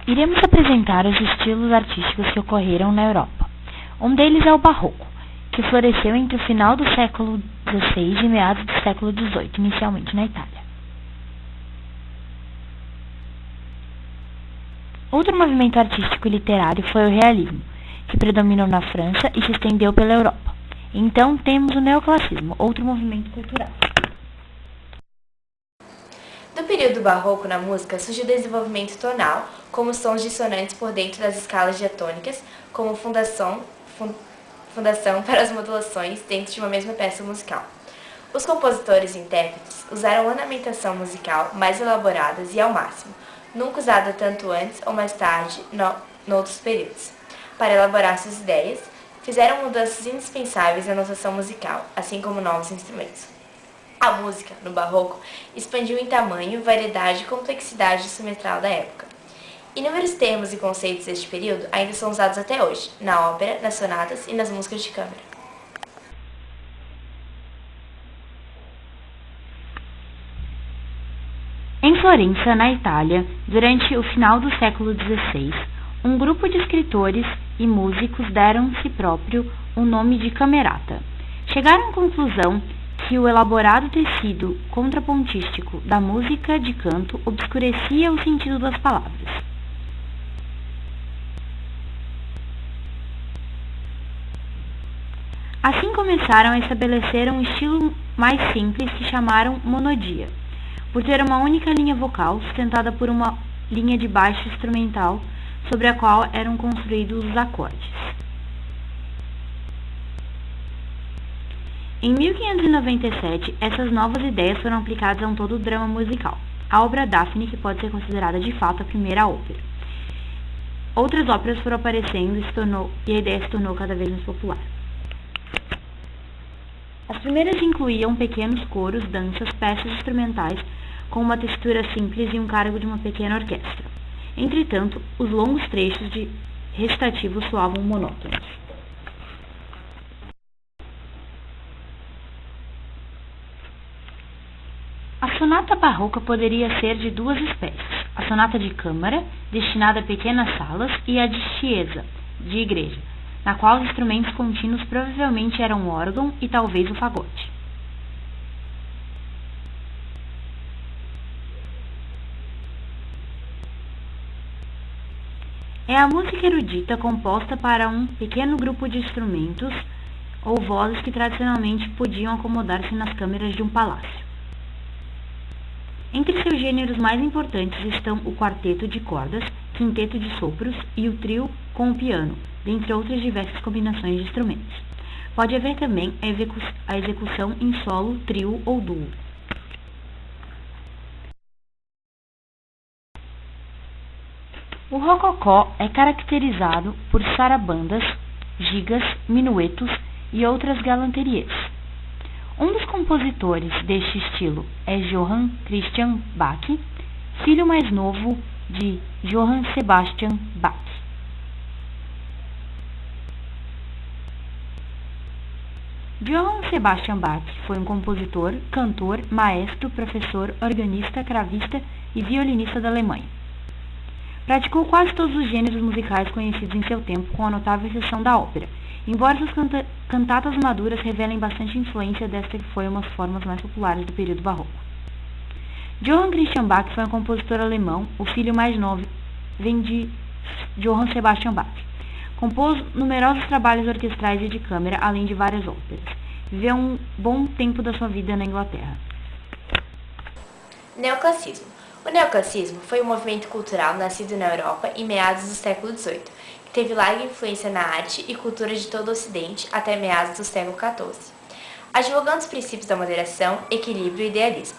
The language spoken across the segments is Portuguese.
Iremos apresentar os estilos artísticos que ocorreram na Europa. Um deles é o Barroco, que floresceu entre o final do século XVI e meados do século XVIII, inicialmente na Itália. Outro movimento artístico e literário foi o Realismo, que predominou na França e se estendeu pela Europa. Então temos o Neoclassicismo, outro movimento cultural. Do período barroco na música surge o desenvolvimento tonal, como sons dissonantes por dentro das escalas diatônicas, como fundação para as modulações dentro de uma mesma peça musical. Os compositores e intérpretes usaram ornamentação musical mais elaboradas e ao máximo, nunca usada tanto antes ou mais tarde noutros períodos. Para elaborar suas ideias, fizeram mudanças indispensáveis na notação musical, assim como novos instrumentos. A música, no Barroco, expandiu em tamanho, variedade e complexidade instrumental da época. Inúmeros termos e conceitos deste período ainda são usados até hoje, na ópera, nas sonatas e nas músicas de câmara. Em Florença, na Itália, durante o final do século XVI, um grupo de escritores e músicos deram a si próprio o nome de camerata. Chegaram à conclusão que o elaborado tecido contrapontístico da música de canto obscurecia o sentido das palavras. Assim começaram a estabelecer um estilo mais simples que chamaram monodia, por ter uma única linha vocal sustentada por uma linha de baixo instrumental sobre a qual eram construídos os acordes. Em 1597, essas novas ideias foram aplicadas a todo o drama musical. A obra Daphne, que pode ser considerada de fato a primeira ópera. Outras óperas foram aparecendo e a ideia se tornou cada vez mais popular. As primeiras incluíam pequenos coros, danças, peças instrumentais com uma textura simples e um cargo de uma pequena orquestra. Entretanto, os longos trechos de recitativo soavam monótonos. A sonata barroca poderia ser de duas espécies: a sonata de câmara, destinada a pequenas salas, e a de chiesa, de igreja, na qual os instrumentos contínuos provavelmente eram o órgão e talvez o fagote. É a música erudita composta para um pequeno grupo de instrumentos ou vozes que tradicionalmente podiam acomodar-se nas câmeras de um palácio. Entre seus gêneros mais importantes estão o quarteto de cordas, quinteto de sopros e o trio com o piano, dentre outras diversas combinações de instrumentos. Pode haver também a execução em solo, trio ou duo. O rococó é caracterizado por sarabandas, gigas, minuetos e outras galanterias. Um dos compositores deste estilo é Johann Christian Bach, filho mais novo de Johann Sebastian Bach. Johann Sebastian Bach foi um compositor, cantor, maestro, professor, organista, cravista e violinista da Alemanha. Praticou quase todos os gêneros musicais conhecidos em seu tempo, com a notável exceção da ópera, embora suas cantatas maduras revelem bastante influência desta que foi uma das formas mais populares do período barroco. Johann Christian Bach foi um compositor alemão, o filho mais novo de Johann Sebastian Bach. Compôs numerosos trabalhos orquestrais e de câmara, além de várias óperas. Viveu um bom tempo da sua vida na Inglaterra. Neoclassicismo. O neoclassicismo foi um movimento cultural nascido na Europa em meados do século XVIII, que teve larga influência na arte e cultura de todo o Ocidente até meados do século XIV, advogando os princípios da moderação, equilíbrio e idealismo.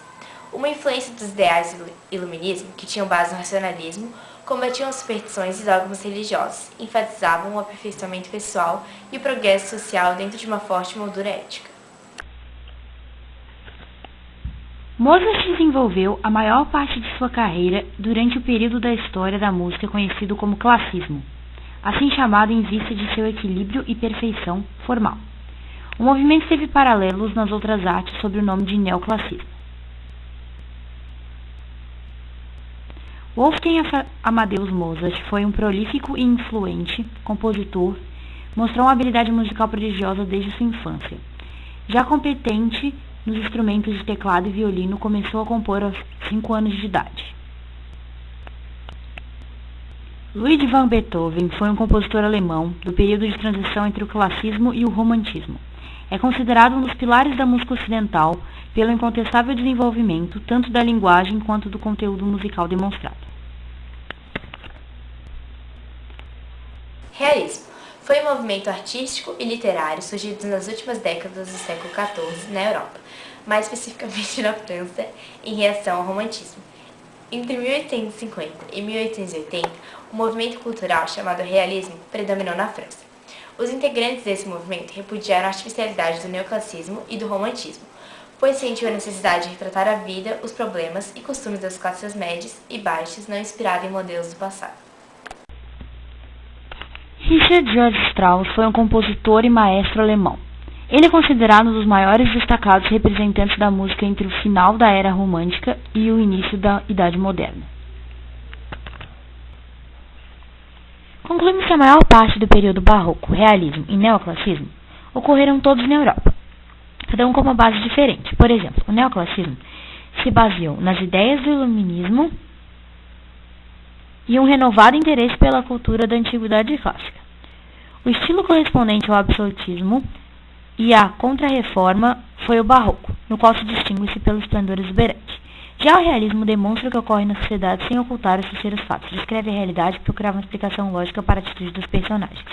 Uma influência dos ideais do iluminismo, que tinham base no racionalismo, combatiam as superstições e dogmas religiosos, enfatizavam o aperfeiçoamento pessoal e o progresso social dentro de uma forte moldura ética. Mozart desenvolveu a maior parte de sua carreira durante o período da história da música conhecido como classicismo, assim chamado em vista de seu equilíbrio e perfeição formal. O movimento teve paralelos nas outras artes sob o nome de neoclassicismo. Wolfgang Amadeus Mozart foi um prolífico e influente compositor, mostrou uma habilidade musical prodigiosa desde sua infância. Já competente nos instrumentos de teclado e violino, começou a compor aos 5 anos de idade. Ludwig van Beethoven foi um compositor alemão do período de transição entre o classicismo e o romantismo. É considerado um dos pilares da música ocidental pelo incontestável desenvolvimento tanto da linguagem quanto do conteúdo musical demonstrado. Realismo foi um movimento artístico e literário surgido nas últimas décadas do século XIV na Europa, mais especificamente na França, em reação ao romantismo. Entre 1850 e 1880, o movimento cultural chamado realismo predominou na França. Os integrantes desse movimento repudiaram a artificialidade do neoclassicismo e do romantismo, pois sentiu a necessidade de retratar a vida, os problemas e costumes das classes médias e baixas, não inspirado em modelos do passado. Richard George Strauss foi um compositor e maestro alemão. Ele é considerado um dos maiores destacados representantes da música entre o final da Era Romântica e o início da Idade Moderna. Concluímos que a maior parte do período barroco, realismo e neoclassicismo ocorreram todos na Europa, cada um com uma base diferente. Por exemplo, o neoclassicismo se baseou nas ideias do iluminismo e um renovado interesse pela cultura da antiguidade clássica. O estilo correspondente ao absolutismo e à Contra-Reforma foi o barroco, no qual se distingue-se pelo esplendor exuberante. Já o realismo demonstra o que ocorre na sociedade sem ocultar os terceiros fatos, descreve a realidade e procura uma explicação lógica para a atitude dos personagens.